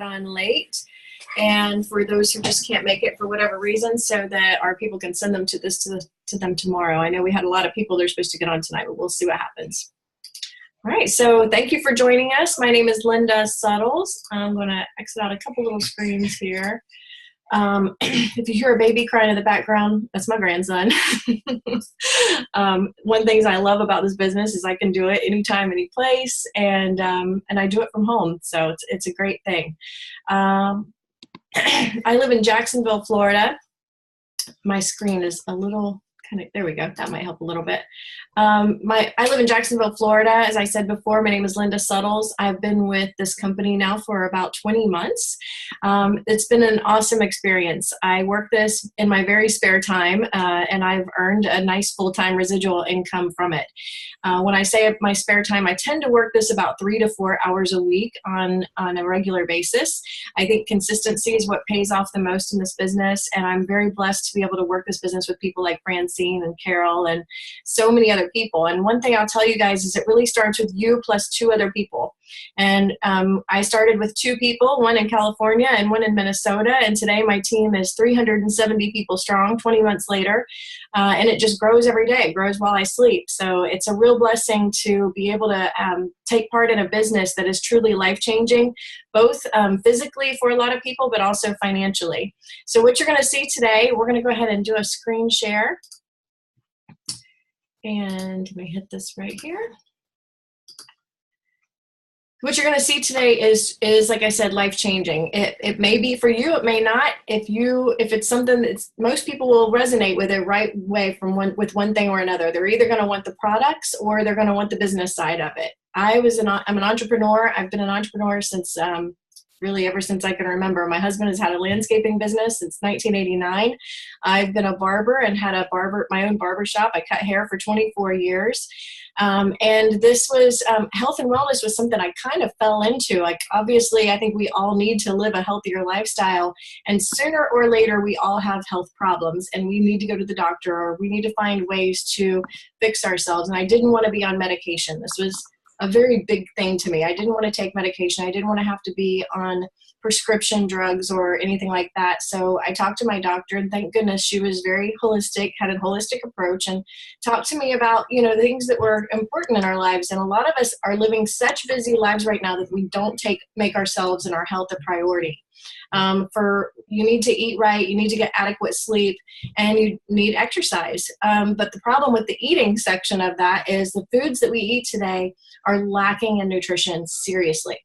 on late, and for those who just can't make it for whatever reason, so that our people can send them to them tomorrow. I know we had a lot of people that are supposed to get on tonight, but we'll see what happens. All right, so thank you for joining us. My name is Linda Suttles. I'm going to exit out a couple little screens here. If you hear a baby crying in the background, that's my grandson. One thing I love about this business is I can do it anytime, any place, and I do it from home, so it's a great thing. I live in Jacksonville, Florida. My screen is a little there we go. That might help a little bit. I live in Jacksonville, Florida. As I said before, my name is Linda Suttles. I've been with this company now for about 20 months. It's been an awesome experience. I work this in my very spare time, and I've earned a nice full-time residual income from it. When I say my spare time, I tend to work this about 3 to 4 hours a week on a regular basis. I think consistency is what pays off the most in this business, and I'm very blessed to be able to work this business with people like Francine and Carol and so many other people. And one thing I'll tell you guys is it really starts with you plus 2 other people. And I started with 2 people, one in California and one in Minnesota, and today my team is 370 people strong 20 months later, and it just grows every day. It grows while I sleep. So it's a real blessing to be able to take part in a business that is truly life-changing, both physically for a lot of people, but also financially. So what you're going to see today, we're going to go ahead and do a screen share. And let me hit this right here. What you're going to see today is like I said, life-changing. It may be for you, it may not. If it's something that most people will resonate with it right away with one thing or another. They're either going to want the products or they're going to want the business side of it. I'm an entrepreneur. I've been an entrepreneur since really ever since I can remember. My husband has had a landscaping business since 1989. I've been a barber and had my own barber shop. I cut hair for 24 years. And this was, health and wellness was something I kind of fell into. Like, obviously, I think we all need to live a healthier lifestyle, and sooner or later, we all have health problems, and we need to go to the doctor, or we need to find ways to fix ourselves. And I didn't want to be on medication. This was a very big thing to me. I didn't want to take medication. I didn't want to have to be on prescription drugs or anything like that. So I talked to my doctor, and thank goodness she was very holistic, had a holistic approach, and talked to me about, the things that were important in our lives. And a lot of us are living such busy lives right now that we don't make ourselves and our health a priority. You need to eat right, you need to get adequate sleep, and you need exercise. But the problem with the eating section of that is the foods that we eat today are lacking in nutrition seriously.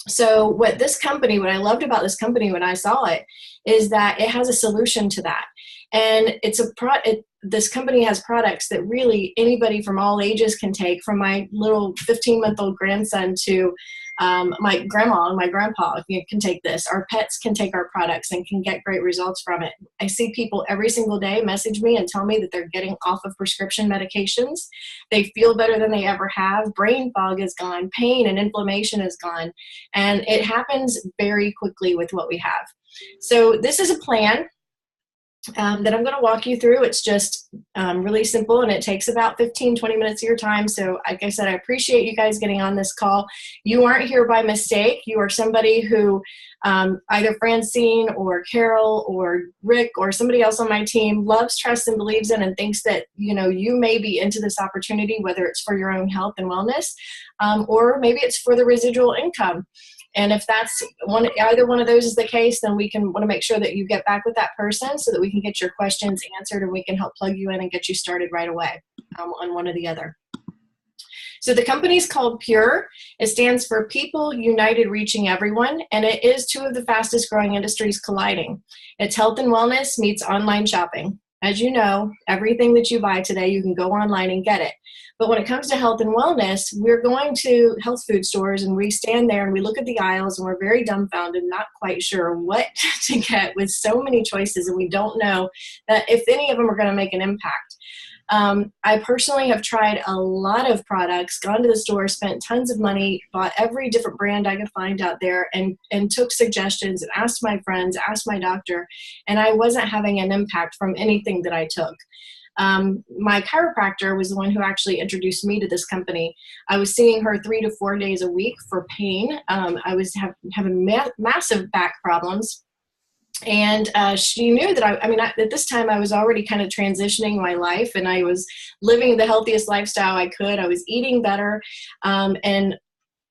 So what I loved about this company when I saw it is that it has a solution to that. And this company has products that really anybody from all ages can take, from my little 15-month-old grandson to my grandma and my grandpa can take this. Our pets can take our products and can get great results from it. I see people every single day message me and tell me that they're getting off of prescription medications. They feel better than they ever have. Brain fog is gone. Pain and inflammation is gone. And it happens very quickly with what we have. So this is a plan that I'm going to walk you through. It's just really simple, and it takes about 15-20 minutes of your time. So like I said, I appreciate you guys getting on this call. You aren't here by mistake. You are somebody who either Francine or Carol or Rick or somebody else on my team loves, trusts, and believes in, and thinks that you may be into this opportunity, whether it's for your own health and wellness, or maybe it's for the residual income. And if that's either one of those is the case, then we want to make sure that you get back with that person so that we can get your questions answered, and we can help plug you in and get you started right away on one or the other. So the company is called PURE. It stands for People United Reaching Everyone, and it is 2 of the fastest growing industries colliding. It's health and wellness meets online shopping. As you know, everything that you buy today, you can go online and get it. But when it comes to health and wellness, we're going to health food stores, and we stand there and we look at the aisles, and we're very dumbfounded, not quite sure what to get with so many choices, and we don't know that if any of them are going to make an impact. I personally have tried a lot of products, gone to the store, spent tons of money, bought every different brand I could find out there, and took suggestions and asked my friends, asked my doctor, and I wasn't having an impact from anything that I took. My chiropractor was the one who actually introduced me to this company. I was seeing her 3 to 4 days a week for pain. I was having massive back problems. And she knew that at this time I was already kind of transitioning my life, and I was living the healthiest lifestyle I could. I was eating better, and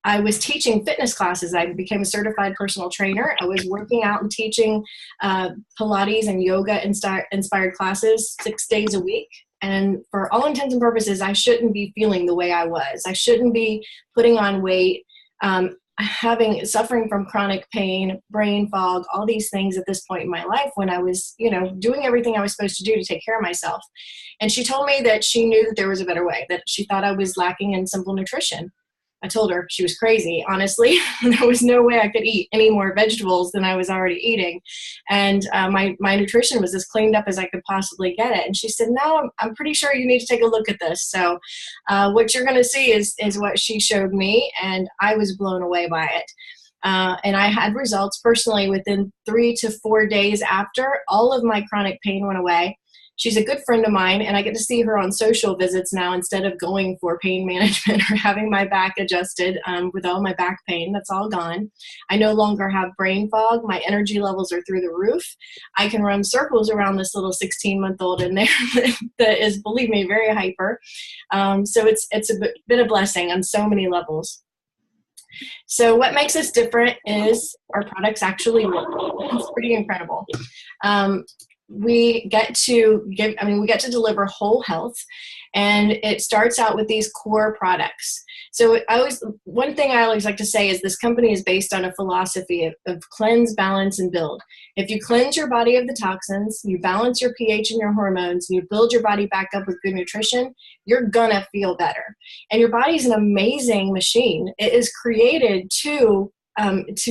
I was teaching fitness classes. I became a certified personal trainer. I was working out and teaching Pilates and yoga inspired classes 6 days a week. And for all intents and purposes, I shouldn't be feeling the way I was. I shouldn't be putting on weight, suffering from chronic pain, brain fog, all these things at this point in my life when I was, doing everything I was supposed to do to take care of myself. And she told me that she knew that there was a better way, that she thought I was lacking in simple nutrition. I told her she was crazy, honestly. There was no way I could eat any more vegetables than I was already eating. And my nutrition was as cleaned up as I could possibly get it. And she said, no, I'm pretty sure you need to take a look at this. So what you're going to see is what she showed me, and I was blown away by it. And I had results personally within 3 to 4 days after. All of my chronic pain went away. She's a good friend of mine, and I get to see her on social visits now instead of going for pain management or having my back adjusted with all my back pain. That's all gone. I no longer have brain fog. My energy levels are through the roof. I can run circles around this little 16-month-old in there that is, believe me, very hyper. So it's been a blessing on so many levels. So what makes us different is our products actually work. It's pretty incredible. We get to deliver whole health, and it starts out with these core products. So one thing I always like to say is this company is based on a philosophy of cleanse, balance, and build. If you cleanse your body of the toxins, you balance your pH and your hormones, and you build your body back up with good nutrition, you're gonna feel better. And your body's an amazing machine. It is created to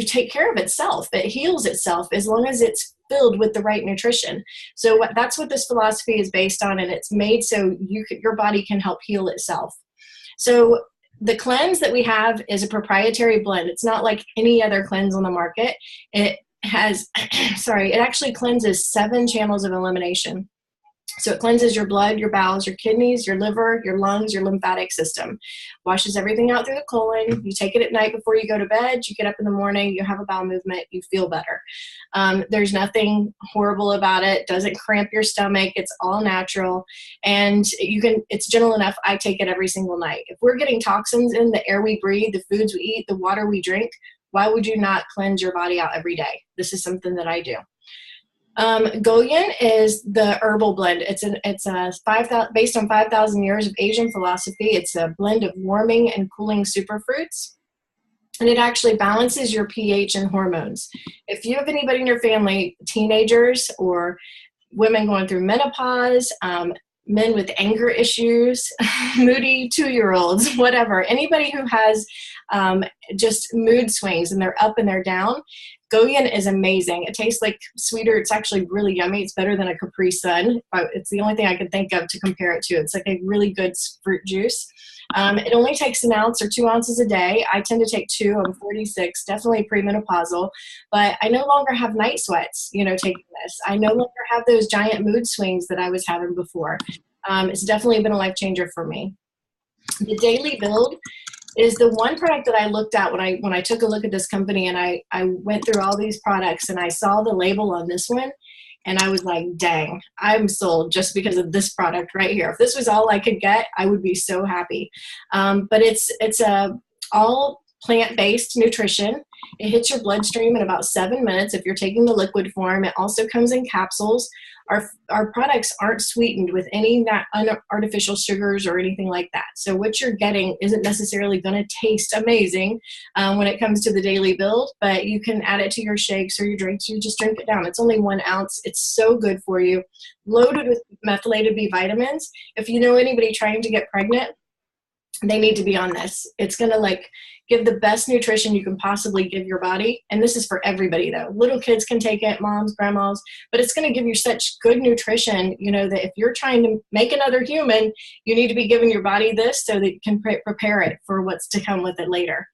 take care of itself. It heals itself as long as it's filled with the right nutrition. So that's what this philosophy is based on, and it's made so your body can help heal itself. So the cleanse that we have is a proprietary blend. It's not like any other cleanse on the market. It has, it actually cleanses 7 channels of elimination. So it cleanses your blood, your bowels, your kidneys, your liver, your lungs, your lymphatic system. Washes everything out through the colon. You take it at night before you go to bed. You get up in the morning, you have a bowel movement, you feel better. There's nothing horrible about it. Doesn't cramp your stomach. It's all natural. And it's gentle enough. I take it every single night. If we're getting toxins in the air we breathe, the foods we eat, the water we drink, why would you not cleanse your body out every day? This is something that I do. Goyen is the herbal blend. It's based on 5,000 years of Asian philosophy. It's a blend of warming and cooling superfruits, and it actually balances your pH and hormones. If you have anybody in your family, teenagers or women going through menopause, men with anger issues, moody 2-year-olds, whatever, anybody who has just mood swings and they're up and they're down, Goyen is amazing. It tastes like sweeter. It's actually really yummy. It's better than a Capri Sun. It's the only thing I can think of to compare it to. It's like a really good fruit juice. It only takes 1 ounce or 2 ounces a day. I tend to take 2. I'm 46, definitely premenopausal, but I no longer have night sweats, taking this. I no longer have those giant mood swings that I was having before. It's definitely been a life changer for me. The Daily Build is the one product that I looked at when I took a look at this company, and I went through all these products and I saw the label on this one, and I was like, dang, I'm sold just because of this product right here. If this was all I could get, I would be so happy. But it's all plant-based nutrition. It hits your bloodstream in about 7 minutes if you're taking the liquid form. It also comes in capsules. Our products aren't sweetened with any artificial sugars or anything like that. So what you're getting isn't necessarily going to taste amazing when it comes to the Daily Build, but you can add it to your shakes or your drinks. You just drink it down. It's only 1 ounce. It's so good for you. Loaded with methylated B vitamins. If you know anybody trying to get pregnant, they need to be on this. It's going to give the best nutrition you can possibly give your body. And this is for everybody though. Little kids can take it, moms, grandmas, but it's going to give you such good nutrition, that if you're trying to make another human, you need to be giving your body this so that you can prepare it for what's to come with it later.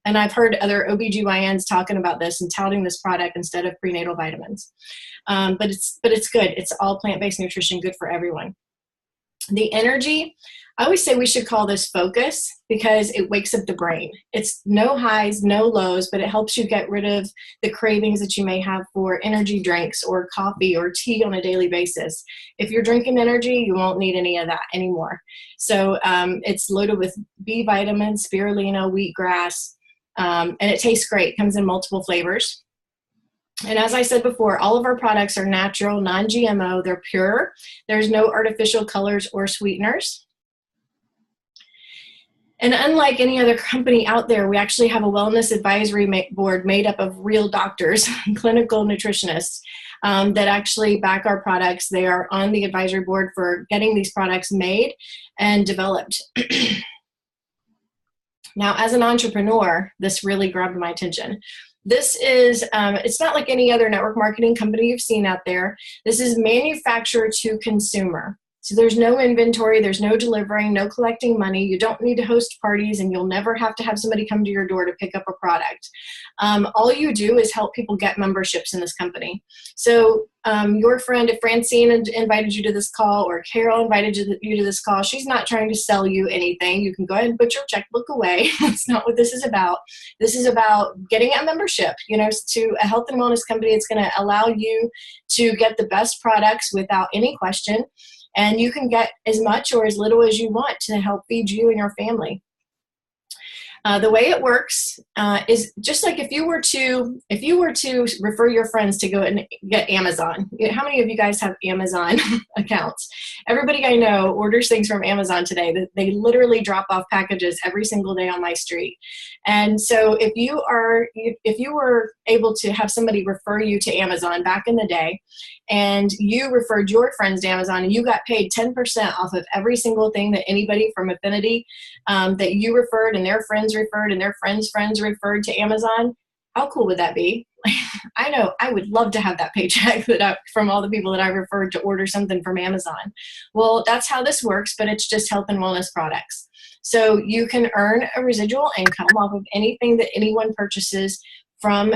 And I've heard other OBGYNs talking about this and touting this product instead of prenatal vitamins. But it's good. It's all plant-based nutrition, good for everyone. The energy, I always say we should call this focus because it wakes up the brain. It's no highs, no lows, but it helps you get rid of the cravings that you may have for energy drinks or coffee or tea on a daily basis. If you're drinking energy, you won't need any of that anymore. So it's loaded with B vitamins, spirulina, wheatgrass, and it tastes great. It comes in multiple flavors. And as I said before, all of our products are natural, non-GMO, they're pure. There's no artificial colors or sweeteners. And unlike any other company out there, we actually have a wellness advisory board made up of real doctors, clinical nutritionists that actually back our products. They are on the advisory board for getting these products made and developed. Now, as an entrepreneur, this really grabbed my attention. This is, it's not like any other network marketing company you've seen out there. This is manufacturer to consumer. So there's no inventory, there's no delivering, no collecting money. You don't need to host parties, and you'll never have to have somebody come to your door to pick up a product. All you do is help people get memberships in this company. So your friend, if Francine invited you to this call or Carol invited you to this call, she's not trying to sell you anything. You can go ahead and put your checkbook away. That's not what this is about. This is about getting a membership, you know, to a health and wellness company. It's going to allow you to get the best products without any question. And you can get as much or as little as you want to help feed you and your family. The way it works is just like if you were to refer your friends to go and get Amazon. How many of you guys have Amazon accounts? Everybody I know orders things from Amazon today. They literally drop off packages every single day on my street. And so if you were able to have somebody refer you to Amazon back in the day, and you referred your friends to Amazon, and you got paid 10% off of every single thing that anybody from Affinity that you referred and their friends referred and their friends' friends referred to Amazon, how cool would that be? I know I would love to have that paycheck from all the people that I referred to order something from Amazon. Well, that's how this works, but it's just health and wellness products. So you can earn a residual income off of anything that anyone purchases from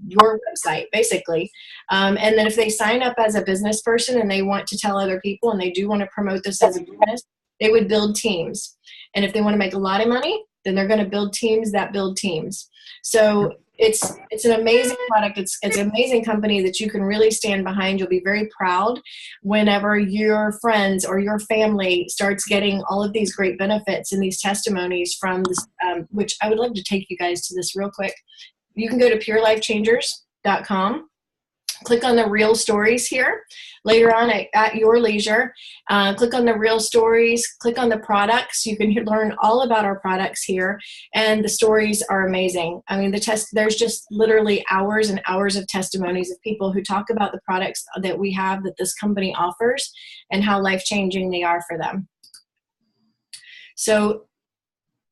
your website, basically. And then if they sign up as a business person and they want to tell other people and they do want to promote this as a business, they would build teams. And if they want to make a lot of money, then they're going to build teams that build teams. So it's an amazing product. It's an amazing company that you can really stand behind. You'll be very proud whenever your friends or your family starts getting all of these great benefits and these testimonies from this, which I would love to take you guys to this real quick. You can go to purelifechangers.com. Click on the real stories here later on at your leisure. Click on the real stories, click on the products. You can learn all about our products here, and the stories are amazing. I mean, there's just literally hours and hours of testimonies of people who talk about the products that we have, that this company offers, and how life-changing they are for them. So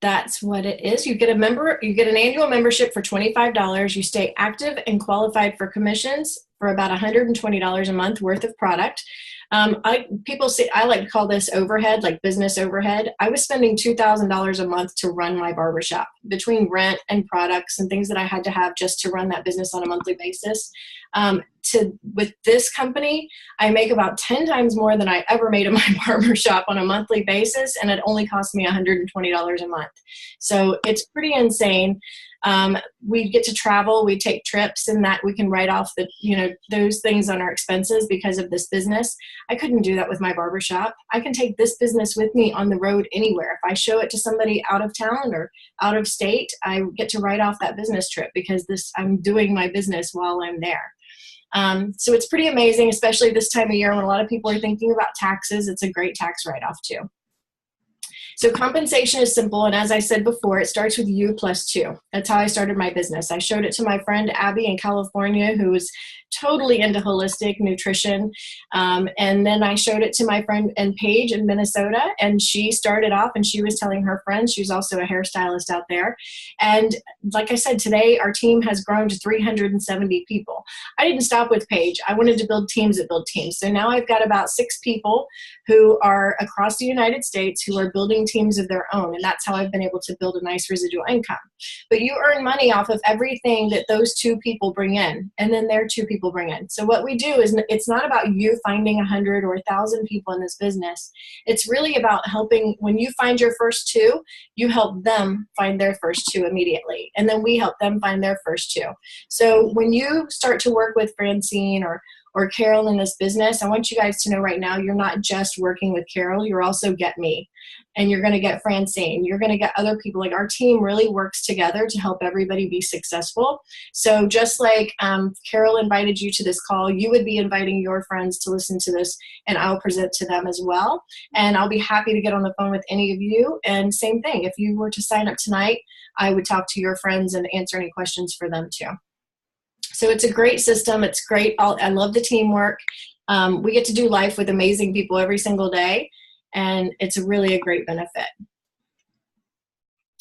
that's what it is. You get an annual membership for $25. You stay active and qualified for commissions for about $120 a month worth of product. People say, I like to call this overhead, like business overhead. I was spending $2,000 a month to run my barbershop between rent and products and things that I had to have just to run that business on a monthly basis. With this company, I make about 10 times more than I ever made in my barbershop on a monthly basis, and it only cost me $120 a month. So it's pretty insane. We get to travel, we take trips, and that we can write off those things on our expenses because of this business. I couldn't do that with my barbershop. I can take this business with me on the road anywhere. If I show it to somebody out of town or out of state, I get to write off that business trip because I'm doing my business while I'm there. So it's pretty amazing, especially this time of year when a lot of people are thinking about taxes. It's a great tax write-off too. So compensation is simple, and as I said before, it starts with you plus 2. That's how I started my business. I showed it to my friend Abby in California, who was totally into holistic nutrition, and then I showed it to my friend and Paige in Minnesota, and she started off and she was telling her friends. She's also a hairstylist out there, and like I said, today our team has grown to 370 people. I didn't stop with Paige. I wanted to build teams that build teams. So now I've got about 6 people who are across the United States who are building teams of their own. And that's how I've been able to build a nice residual income. But you earn money off of everything that those two people bring in, and then their two people bring in. So what we do is, it's not about you finding 100 or 1,000 people in this business. It's really about helping. When you find your first two, you help them find their first two immediately. And then we help them find their first two. So when you start to work with Francine or Carol in this business, I want you guys to know right now, you're not just working with Carol, you're also get me. And you're going to get Francine. You're going to get other people. Like, our team really works together to help everybody be successful. So just like Carol invited you to this call, you would be inviting your friends to listen to this, and I'll present to them as well. And I'll be happy to get on the phone with any of you. And same thing, if you were to sign up tonight, I would talk to your friends and answer any questions for them too. So it's a great system. It's great. I love the teamwork. We get to do life with amazing people every single day, and it's really a great benefit.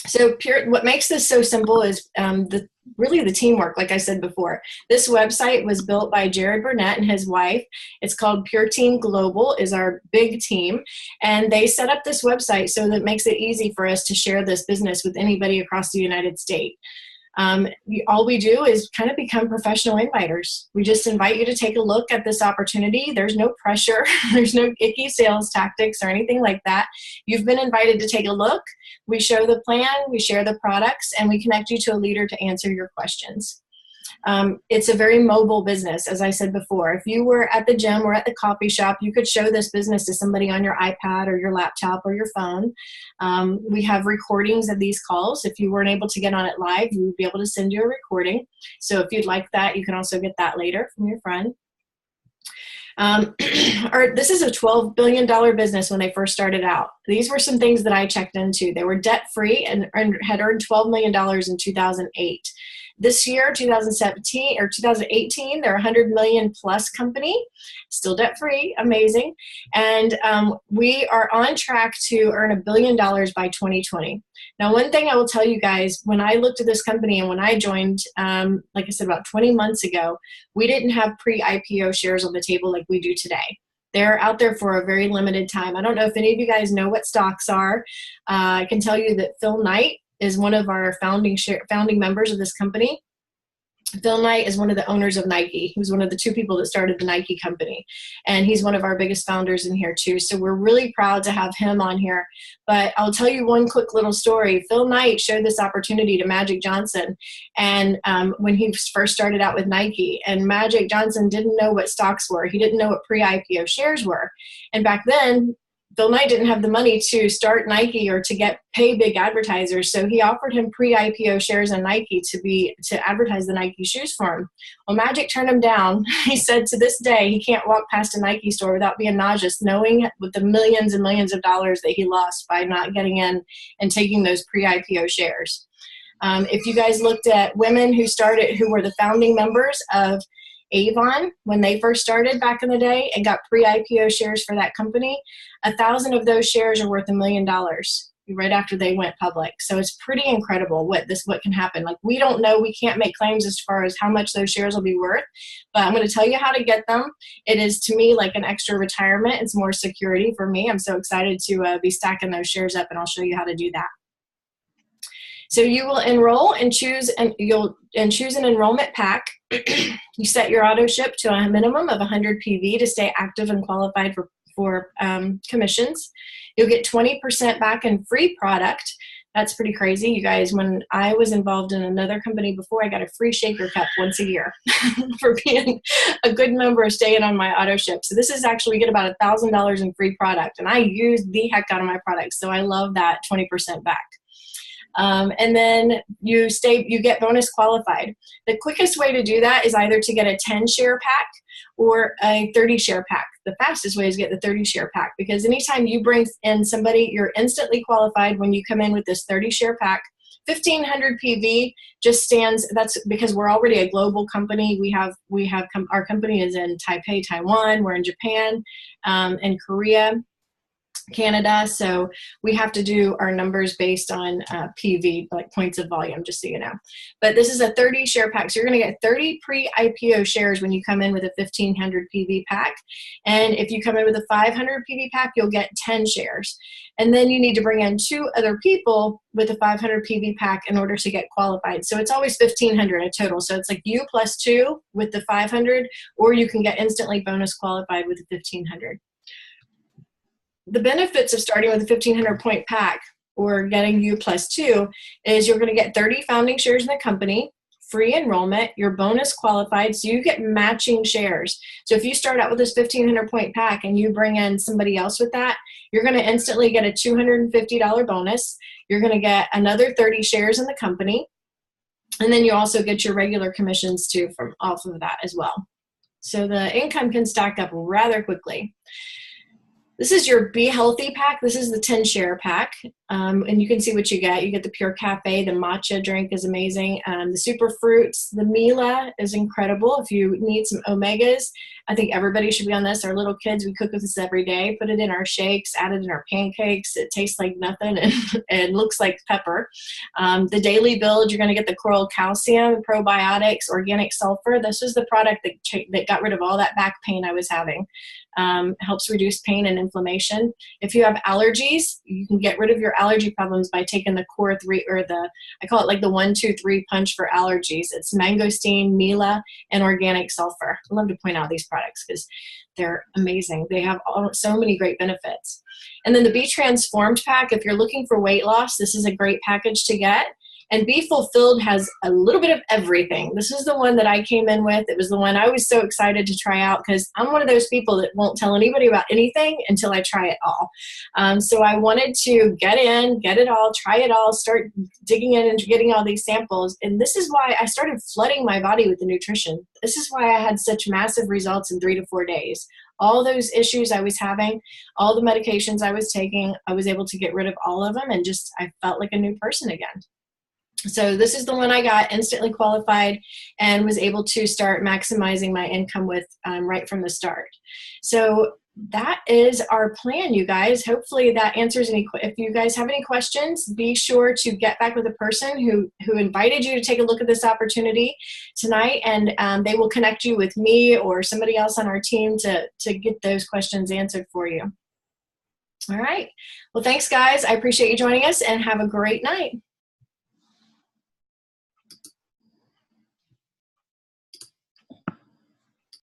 So what makes this so simple is really the teamwork, like I said before. This website was built by Jared Burnett and his wife. It's called Pure Team Global, is our big team. And they set up this website so that it makes it easy for us to share this business with anybody across the United States. All we do is kind of become professional inviters. We just invite you to take a look at this opportunity. There's no pressure. There's no icky sales tactics or anything like that. You've been invited to take a look. We show the plan, we share the products, and we connect you to a leader to answer your questions. It's a very mobile business, as I said before. If you were at the gym or at the coffee shop, you could show this business to somebody on your iPad or your laptop or your phone. We have recordings of these calls. If you weren't able to get on it live, we would be able to send you a recording. So if you'd like that, you can also get that later from your friend. This is a $12 billion business when they first started out. These were some things that I checked into. They were debt-free and had earned $12 million in 2008. This year, 2017 or 2018, they're a 100 million plus company, still debt-free, amazing. And we are on track to earn $1 billion by 2020. Now, one thing I will tell you guys, when I looked at this company and when I joined, like I said, about 20 months ago, we didn't have pre-IPO shares on the table like we do today. They're out there for a very limited time. I don't know if any of you guys know what stocks are. I can tell you that Phil Knight is one of our founding members of this company. Phil Knight is one of the owners of Nike. He was one of the two people that started the Nike company. And he's one of our biggest founders in here too. So we're really proud to have him on here. But I'll tell you one quick little story. Phil Knight showed this opportunity to Magic Johnson. And when he first started out with Nike, and Magic Johnson didn't know what stocks were. He didn't know what pre-IPO shares were. And back then, Phil Knight didn't have the money to start Nike or to pay big advertisers, so he offered him pre-IPO shares in Nike to advertise the Nike shoes for him. Well, Magic turned him down. He said to this day he can't walk past a Nike store without being nauseous, knowing with the millions and millions of dollars that he lost by not getting in and taking those pre-IPO shares. If you guys looked at women who were the founding members of Avon when they first started back in the day and got pre-IPO shares for that company, 1,000 of those shares are worth $1 million right after they went public. So it's pretty incredible what can happen. Like, we don't know, we can't make claims as far as how much those shares will be worth, but I'm going to tell you how to get them. It is, to me, like an extra retirement. It's more security for me. I'm so excited to be stacking those shares up, and I'll show you how to do that. So you will enroll and choose an enrollment pack. You set your auto ship to a minimum of 100 PV to stay active and qualified for commissions. You'll get 20% back in free product. That's pretty crazy, you guys. When I was involved in another company before, I got a free shaker cup once a year for being a good member, staying on my auto ship. So this is actually, we get about $1,000 in free product, and I use the heck out of my products. So I love that 20% back. And then you get bonus qualified. The quickest way to do that is either to get a 10 share pack or a 30 share pack. The fastest way is to get the 30 share pack, because anytime you bring in somebody, you're instantly qualified when you come in with this 30 share pack. 1,500 PV just stands, that's because we're already a global company. Our company is in Taipei, Taiwan. We're in Japan, and Korea. Canada, so we have to do our numbers based on PV, like points of volume, just so you know. But this is a 30 share pack, so you're going to get 30 pre-IPO shares when you come in with a 1500 PV pack, and if you come in with a 500 PV pack, you'll get 10 shares, and then you need to bring in 2 other people with a 500 PV pack in order to get qualified. So it's always 1500 in total, so it's like you plus 2 with the 500, or you can get instantly bonus qualified with the 1500. The benefits of starting with a 1500 point pack or getting U plus 2 is you're going to get 30 founding shares in the company, free enrollment, you're bonus qualified, so you get matching shares. So if you start out with this 1500 point pack and you bring in somebody else with that, you're going to instantly get a $250 bonus. You're going to get another 30 shares in the company, and then you also get your regular commissions too from off of that as well. So the income can stack up rather quickly. This is your Be Healthy pack. This is the 10 share pack. And you can see what you get. You get the Pure Cafe, the matcha drink is amazing. The super fruits, the Mila is incredible. If you need some omegas, I think everybody should be on this. Our little kids, we cook with this every day, put it in our shakes, add it in our pancakes. It tastes like nothing and looks like pepper. The Daily Build, you're gonna get the Coral Calcium, probiotics, organic sulfur. This is the product that got rid of all that back pain I was having. Helps reduce pain and inflammation. If you have allergies, you can get rid of your allergy problems by taking the Core 3, or I call it like the 1, 2, 3 punch for allergies. It's mangosteen, Mila, and organic sulfur. I love to point out these products because they're amazing. They have so many great benefits. And then the Be Transformed pack, if you're looking for weight loss, this is a great package to get. And Be Fulfilled has a little bit of everything. This is the one that I came in with. It was the one I was so excited to try out because I'm one of those people that won't tell anybody about anything until I try it all. So I wanted to get in, get it all, try it all, start digging in and getting all these samples. And this is why I started flooding my body with the nutrition. This is why I had such massive results in 3 to 4 days. All those issues I was having, all the medications I was taking, I was able to get rid of all of them, and just I felt like a new person again. So this is the one I got instantly qualified and was able to start maximizing my income with right from the start. So that is our plan, you guys. Hopefully that answers if you guys have any questions, be sure to get back with the person who invited you to take a look at this opportunity tonight, and they will connect you with me or somebody else on our team to get those questions answered for you. All right. Well, thanks, guys. I appreciate you joining us, and have a great night.